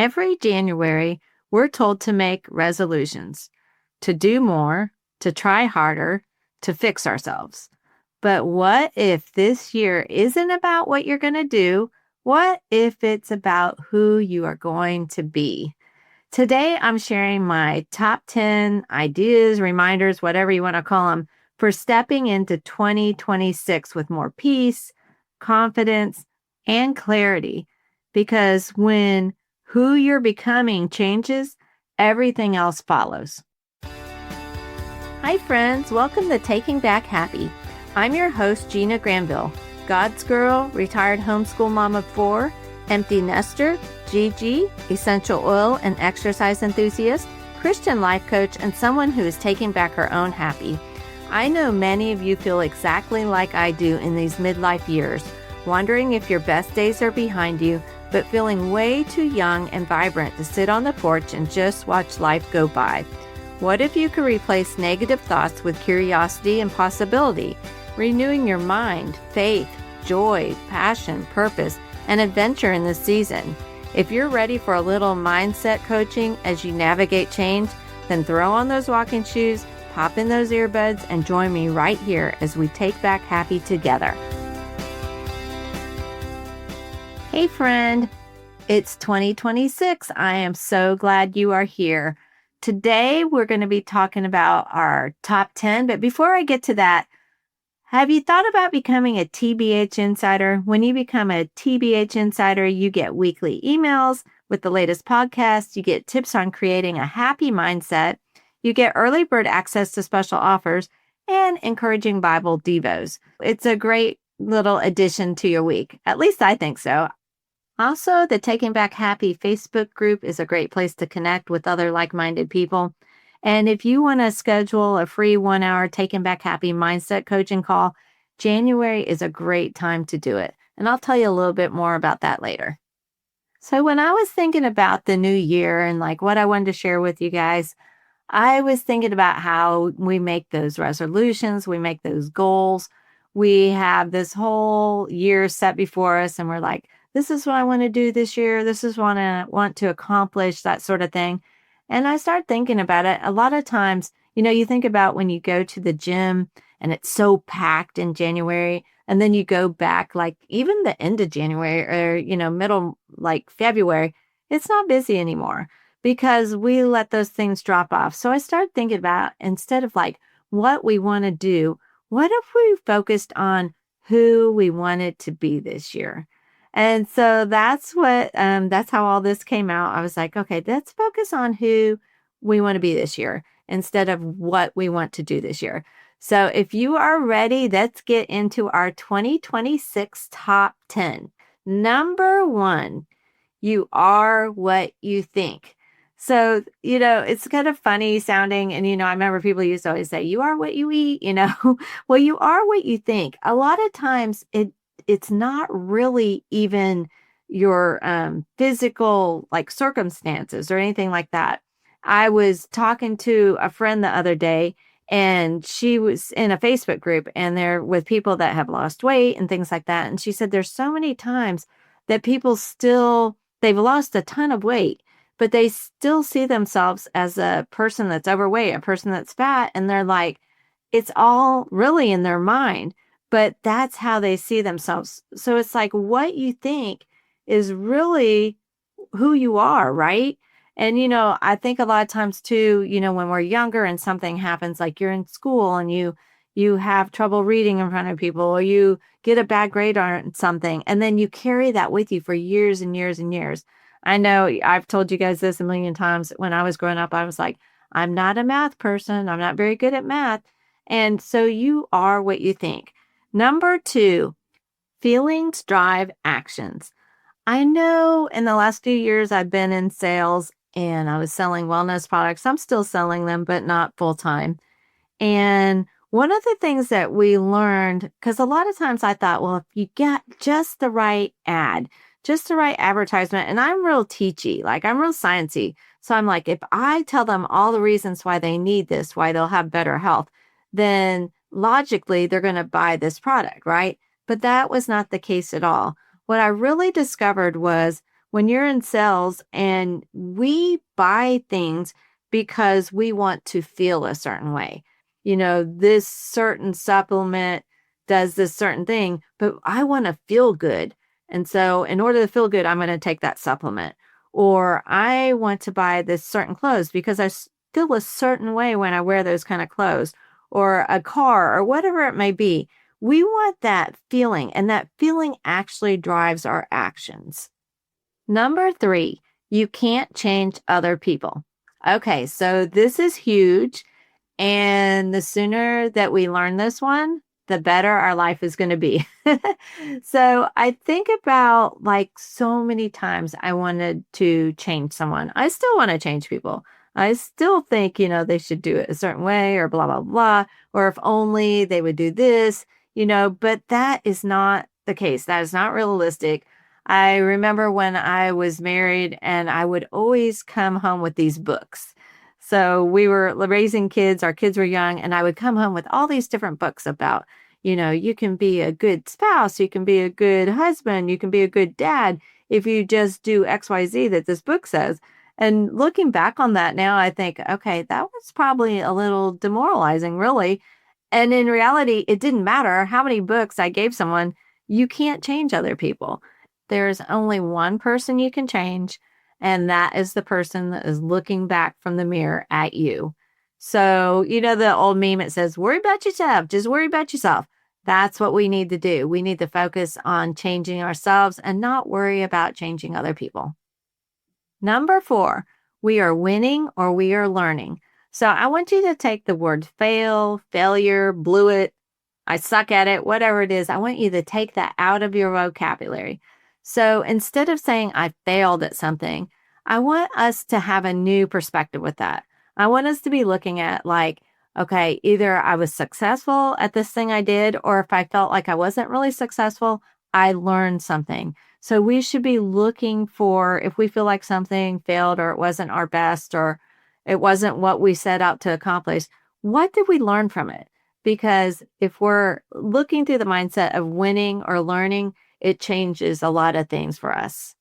Every January, we're told to make resolutions, to do more, to try harder, to fix ourselves. But what if this year isn't about what you're going to do? What if it's about who you are going to be? Today, I'm sharing my top 10 ideas, reminders, whatever you want to call them, for stepping into 2026 with more peace, confidence, and clarity. Because when who you're becoming changes, everything else follows. Hi, friends. Welcome to Taking Back Happy. I'm your host, Gina Granville, God's girl, retired homeschool mom of 4, empty nester, Gigi, essential oil and exercise enthusiast, Christian life coach, and someone who is taking back her own happy. I know many of you feel exactly like I do in these midlife years, wondering if your best days are behind you, but feeling way too young and vibrant to sit on the porch and just watch life go by. What if you could replace negative thoughts with curiosity and possibility, renewing your mind, faith, joy, passion, purpose, and adventure in this season? If you're ready for a little mindset coaching as you navigate change, then throw on those walking shoes, pop in those earbuds, and join me right here as we take back happy together. Hey friend, it's 2026. I am so glad you are here. Today we're going to be talking about our top 10, but before I get to that, have you thought about becoming a TBH Insider? When you become a TBH Insider, you get weekly emails with the latest podcasts, you get tips on creating a happy mindset, you get early bird access to special offers, and encouraging Bible devos. It's a great little addition to your week. At least I think so. Also, the Taking Back Happy Facebook group is a great place to connect with other like-minded people. And if you want to schedule a free 1-hour Taking Back Happy mindset coaching call, January is a great time to do it. And I'll tell you a little bit more about that later. So when I was thinking about the new year and like what I wanted to share with you guys, I was thinking about how we make those resolutions, we make those goals. We have this whole year set before us and we're like, this is what I want to do this year. This is what I want to accomplish, that sort of thing. And I started thinking about it. A lot of times, you think about when you go to the gym and it's so packed in January, and then you go back like even the end of January or, middle like February, it's not busy anymore because we let those things drop off. So I started thinking about instead of like what we want to do, what if we focused on who we wanted to be this year? And so that's how all this came out. I was like, okay, let's focus on who we want to be this year instead of what we want to do this year. So if you are ready, let's get into our 2026 top 10. Number 1, you are what you think. So, it's kind of funny sounding. And, I remember people used to always say, you are what you eat, well, you are what you think. A lot of times it's not really even your physical like circumstances or anything like that. I was talking to a friend the other day and she was in a Facebook group and they're with people that have lost weight and things like that. And she said, there's so many times that they've lost a ton of weight, but they still see themselves as a person that's overweight, a person that's fat. And they're like, it's all really in their mind. But that's how they see themselves. So it's like what you think is really who you are, right? And, I think a lot of times too, when we're younger and something happens, like you're in school and you have trouble reading in front of people or you get a bad grade on something, and then you carry that with you for years and years and years. I know I've told you guys this a million times. When I was growing up, I was like, I'm not a math person. I'm not very good at math. And so you are what you think. Number 2, feelings drive actions. I know in the last few years I've been in sales and I was selling wellness products. I'm still selling them, but not full time. And one of the things that we learned, because a lot of times I thought, well, if you get just the right ad, just the right advertisement, and I'm real teachy, like I'm real sciencey. So I'm like, if I tell them all the reasons why they need this, why they'll have better health, then logically they're going to buy this product, right? But that was not the case at all. What I really discovered was when you're in sales and we buy things because we want to feel a certain way. This certain supplement does this certain thing, but I want to feel good. And so in order to feel good, I'm going to take that supplement. Or I want to buy this certain clothes because I feel a certain way when I wear those kind of clothes, or a car, or whatever it may be. We want that feeling, and that feeling actually drives our actions. Number 3, you can't change other people. Okay, so this is huge. And the sooner that we learn this one, the better our life is going to be. So I think about like so many times I wanted to change someone. I still want to change people. I still think, they should do it a certain way or blah, blah, blah. Or if only they would do this, but that is not the case. That is not realistic. I remember when I was married and I would always come home with these books. So we were raising kids, our kids were young, and I would come home with all these different books about, you can be a good spouse, you can be a good husband, you can be a good dad if you just do XYZ that this book says. And looking back on that now, I think, okay, that was probably a little demoralizing, really. And in reality, it didn't matter how many books I gave someone. You can't change other people. There's only one person you can change, and that is the person that is looking back from the mirror at you. So, the old meme, it says, worry about yourself, just worry about yourself. That's what we need to do. We need to focus on changing ourselves and not worry about changing other people. Number 4, we are winning or we are learning. So I want you to take the word fail, failure, blew it, I suck at it, whatever it is. I want you to take that out of your vocabulary. So instead of saying I failed at something, I want us to have a new perspective with that. I want us to be looking at like, okay, either I was successful at this thing I did, or if I felt like I wasn't really successful, I learned something. So we should be looking for if we feel like something failed or it wasn't our best or it wasn't what we set out to accomplish, what did we learn from it? Because if we're looking through the mindset of winning or learning, it changes a lot of things for us.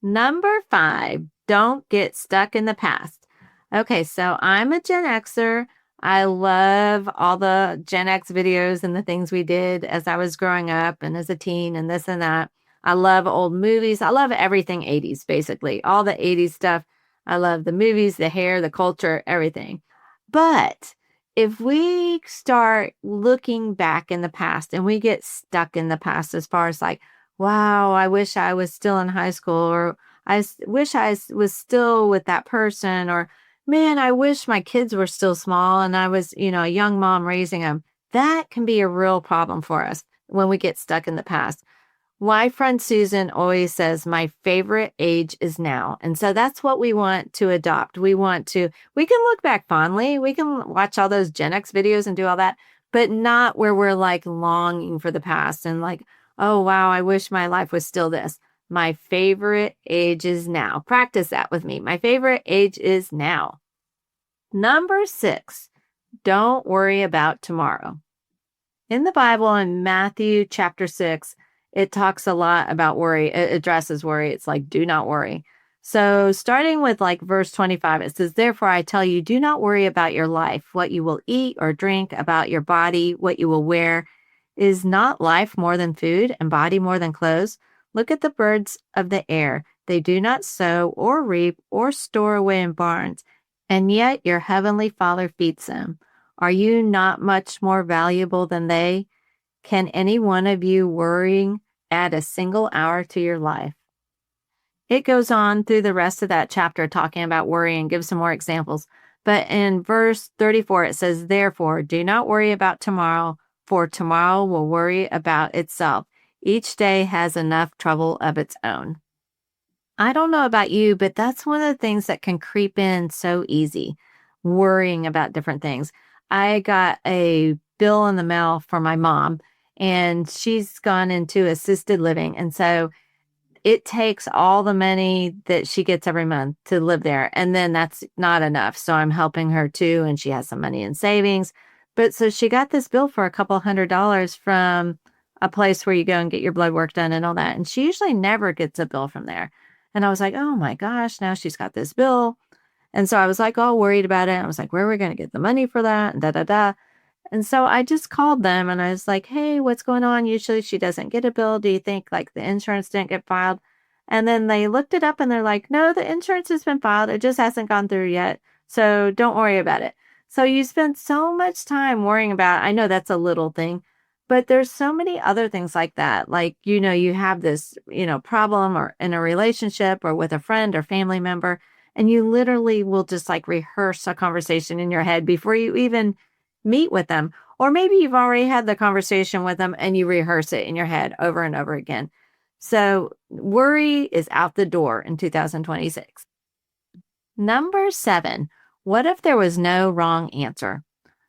Number 5, don't get stuck in the past. Okay, so I'm a Gen Xer. I love all the Gen X videos and the things we did as I was growing up and as a teen and this and that. I love old movies. I love everything 80s, basically. All the 80s stuff. I love the movies, the hair, the culture, everything. But if we start looking back in the past and we get stuck in the past as far as like, wow, I wish I was still in high school, or wish I was still with that person, or man, I wish my kids were still small and I was, a young mom raising them. That can be a real problem for us when we get stuck in the past. My friend Susan always says, my favorite age is now. And so that's what we want to adopt. We can look back fondly. We can watch all those Gen X videos and do all that, but not where we're like longing for the past and like, oh, wow, I wish my life was still this. My favorite age is now. Practice that with me. My favorite age is now. Number 6, don't worry about tomorrow. In the Bible, in Matthew chapter 6, it talks a lot about worry. It addresses worry. It's like, do not worry. So starting with like verse 25, it says, therefore I tell you, do not worry about your life, what you will eat or drink, about your body, what you will wear. Is not life more than food and body more than clothes? Look at the birds of the air. They do not sow or reap or store away in barns, and yet your heavenly Father feeds them. Are you not much more valuable than they? Can any one of you worrying add a single hour to your life? It goes on through the rest of that chapter talking about worry and gives some more examples. But in verse 34, it says, therefore, do not worry about tomorrow, for tomorrow will worry about itself. Each day has enough trouble of its own. I don't know about you, but that's one of the things that can creep in so easy, worrying about different things. I got a bill in the mail for my mom, and she's gone into assisted living. And so it takes all the money that she gets every month to live there. And then that's not enough. So I'm helping her too. And she has some money in savings. But so she got this bill for a couple $100 from a place where you go and get your blood work done and all that. And she usually never gets a bill from there. And I was like, oh my gosh, now she's got this bill. And so I was like all worried about it. I was like, where are we going to get the money for that? And da da da. And so I just called them and I was like, hey, what's going on? Usually she doesn't get a bill. Do you think like the insurance didn't get filed? And then they looked it up and they're like, no, the insurance has been filed. It just hasn't gone through yet. So don't worry about it. So you spend so much time worrying about, I know that's a little thing, but there's so many other things like that. Like, you have this, problem or in a relationship or with a friend or family member, and you literally will just like rehearse a conversation in your head before you even meet with them. Or maybe you've already had the conversation with them and you rehearse it in your head over and over again. So worry is out the door in 2026. Number 7, what if there was no wrong answer?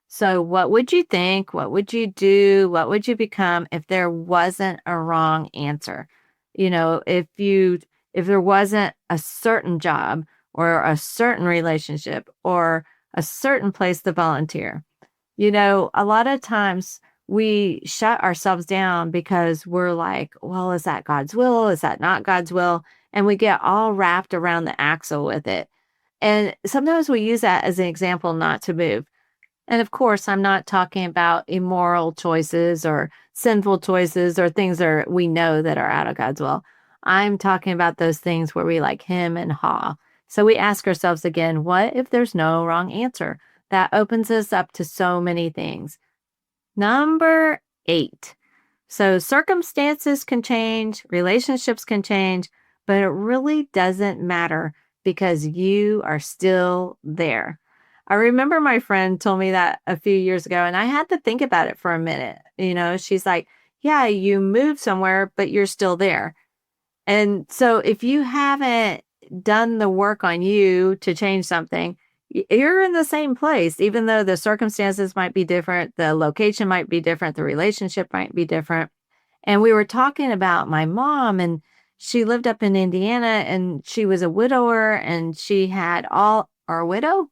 So what would you think? What would you do? What would you become if there wasn't a wrong answer? If there wasn't a certain job or a certain relationship or a certain place to volunteer. A lot of times we shut ourselves down because we're like, well, is that God's will? Is that not God's will? And we get all wrapped around the axle with it. And sometimes we use that as an example not to move. And of course, I'm not talking about immoral choices or sinful choices or things that we know that are out of God's will. I'm talking about those things where we like him and haw. So we ask ourselves again, what if there's no wrong answer? That opens us up to so many things. Number 8. So circumstances can change, relationships can change, but it really doesn't matter because you are still there. I remember my friend told me that a few years ago, and I had to think about it for a minute. She's like, yeah, you moved somewhere, but you're still there. And so if you haven't done the work on you to change something, you're in the same place, even though the circumstances might be different, the location might be different, the relationship might be different. And we were talking about my mom, and she lived up in Indiana, and she was a widower, and she had a widow.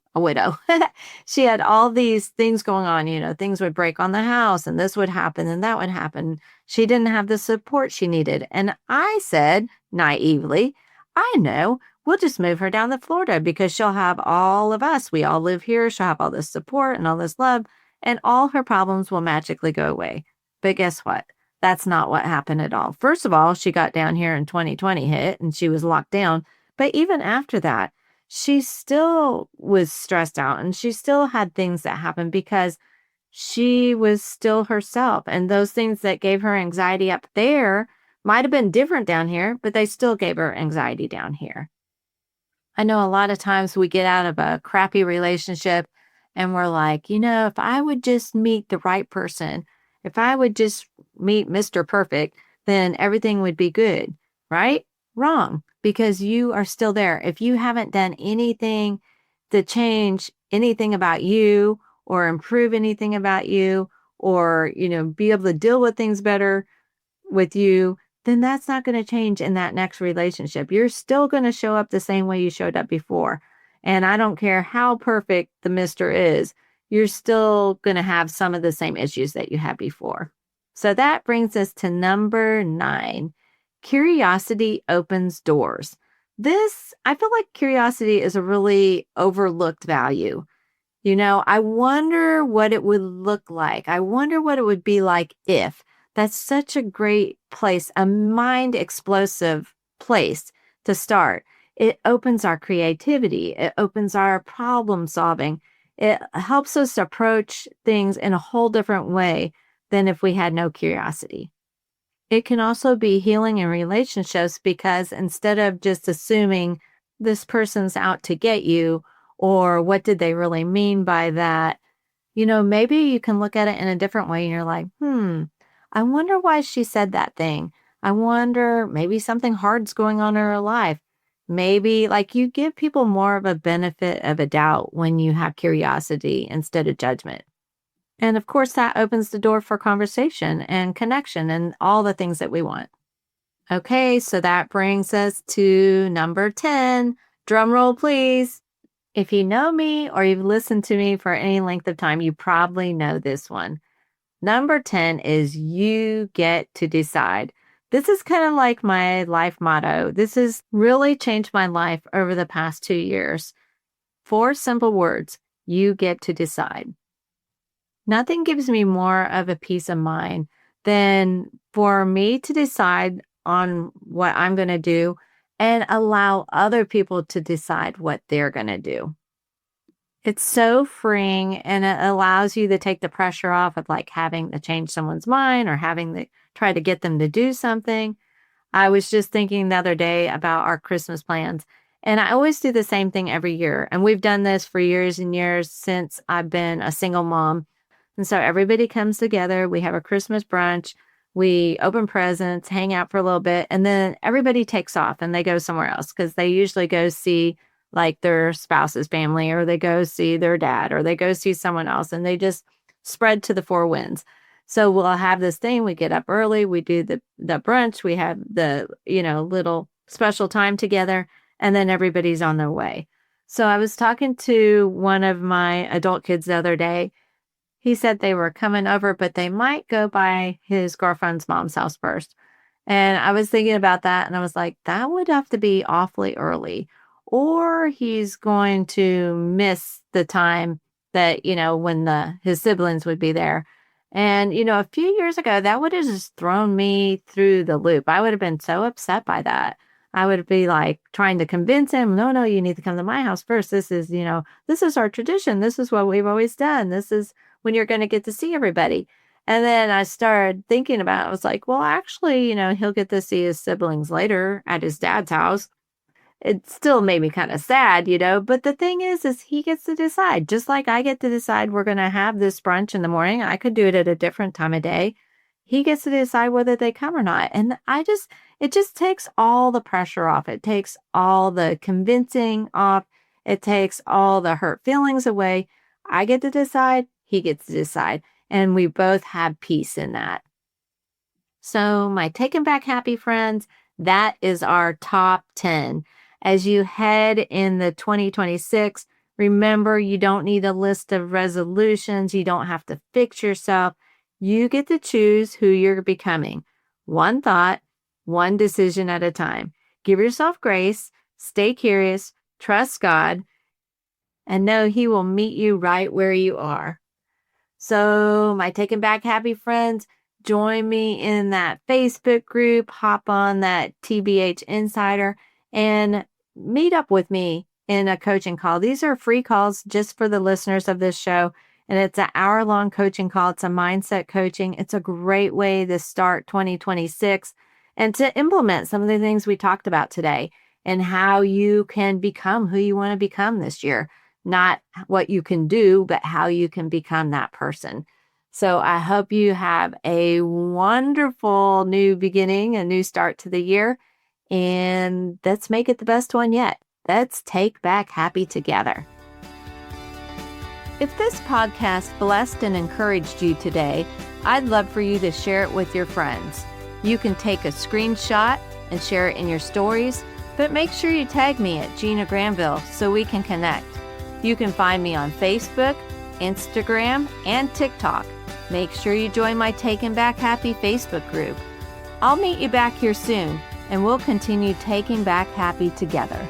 She had all these things going on, things would break on the house, and this would happen, and that would happen. She didn't have the support she needed. And I said naively, I know, we'll just move her down to Florida because she'll have all of us. We all live here. She'll have all this support and all this love, and all her problems will magically go away. But guess what? That's not what happened at all. First of all, she got down here and 2020 hit and she was locked down. But even after that, she still was stressed out and she still had things that happened because she was still herself. And those things that gave her anxiety up there might have been different down here, but they still gave her anxiety down here. I know a lot of times we get out of a crappy relationship and we're like, if I would just meet the right person, if I would just meet Mr. Perfect, then everything would be good, right? Wrong, because you are still there. If you haven't done anything to change anything about you or improve anything about you or, be able to deal with things better with you, then that's not going to change in that next relationship. You're still going to show up the same way you showed up before. And I don't care how perfect the mister is, you're still going to have some of the same issues that you had before. So that brings us to number 9. Curiosity opens doors. I feel like curiosity is a really overlooked value. I wonder what it would look like. I wonder what it would be like if. That's such a great place, a mind explosive place to start. It opens our creativity. It opens our problem solving. It helps us approach things in a whole different way than if we had no curiosity. It can also be healing in relationships because instead of just assuming this person's out to get you or what did they really mean by that, maybe you can look at it in a different way and you're like, I wonder why she said that thing. I wonder, maybe something hard's going on in her life. Maybe like you give people more of a benefit of a doubt when you have curiosity instead of judgment. And of course, that opens the door for conversation and connection and all the things that we want. Okay, so that brings us to number 10. Drum roll, please. If you know me or you've listened to me for any length of time, you probably know this one. Number 10 is you get to decide. This is kind of like my life motto. This has really changed my life over the past 2 years. 4 simple words. You get to decide. Nothing gives me more of a peace of mind than for me to decide on what I'm going to do and allow other people to decide what they're going to do. It's so freeing, and it allows you to take the pressure off of like having to change someone's mind or having to try to get them to do something. I was just thinking the other day about our Christmas plans, and I always do the same thing every year. And we've done this for years and years since I've been a single mom. And so everybody comes together. We have a Christmas brunch. We open presents, hang out for a little bit, and then everybody takes off and they go somewhere else because they usually go see like their spouse's family, or they go see their dad, or they go see someone else, and they just spread to the four winds. So we'll have this thing. We get up early. We do the brunch. We have the, little special time together, and then everybody's on their way. So I was talking to one of my adult kids the other day. He said they were coming over, but they might go by his girlfriend's mom's house first. And I was thinking about that, and I was like, that would have to be awfully early, or he's going to miss the time that, when his siblings would be there. And, a few years ago, that would have just thrown me through the loop. I would have been so upset by that. I would be like trying to convince him, no, you need to come to my house first. This is, this is our tradition. This is what we've always done. This is when you're going to get to see everybody. And then I started thinking about it. I was like, well, actually, he'll get to see his siblings later at his dad's house. It still made me kind of sad, but the thing is he gets to decide. Just like I get to decide we're going to have this brunch in the morning. I could do it at a different time of day. He gets to decide whether they come or not. And it just takes all the pressure off. It takes all the convincing off. It takes all the hurt feelings away. I get to decide. He gets to decide. And we both have peace in that. So my Taken Back Happy friends, that is our top 10. As you head in the 2026, remember you don't need a list of resolutions. You don't have to fix yourself. You get to choose who you're becoming. One thought, one decision at a time. Give yourself grace, stay curious, trust God, and know He will meet you right where you are. So my Taken Back Happy friends, join me in that Facebook group, hop on that TBH Insider, and meet up with me in a coaching call. These are free calls just for the listeners of this show. And it's an hour-long coaching call. It's a mindset coaching. It's a great way to start 2026 and to implement some of the things we talked about today and how you can become who you want to become this year. Not what you can do, but how you can become that person. So I hope you have a wonderful new beginning, a new start to the year. And let's make it the best one yet. Let's take back happy together. If this podcast blessed and encouraged you today, I'd love for you to share it with your friends. You can take a screenshot and share it in your stories, but make sure you tag me at Gina Granville so we can connect. You can find me on Facebook, Instagram, and TikTok. Make sure you join my Taken Back Happy Facebook group. I'll meet you back here soon, and we'll continue taking back happy together.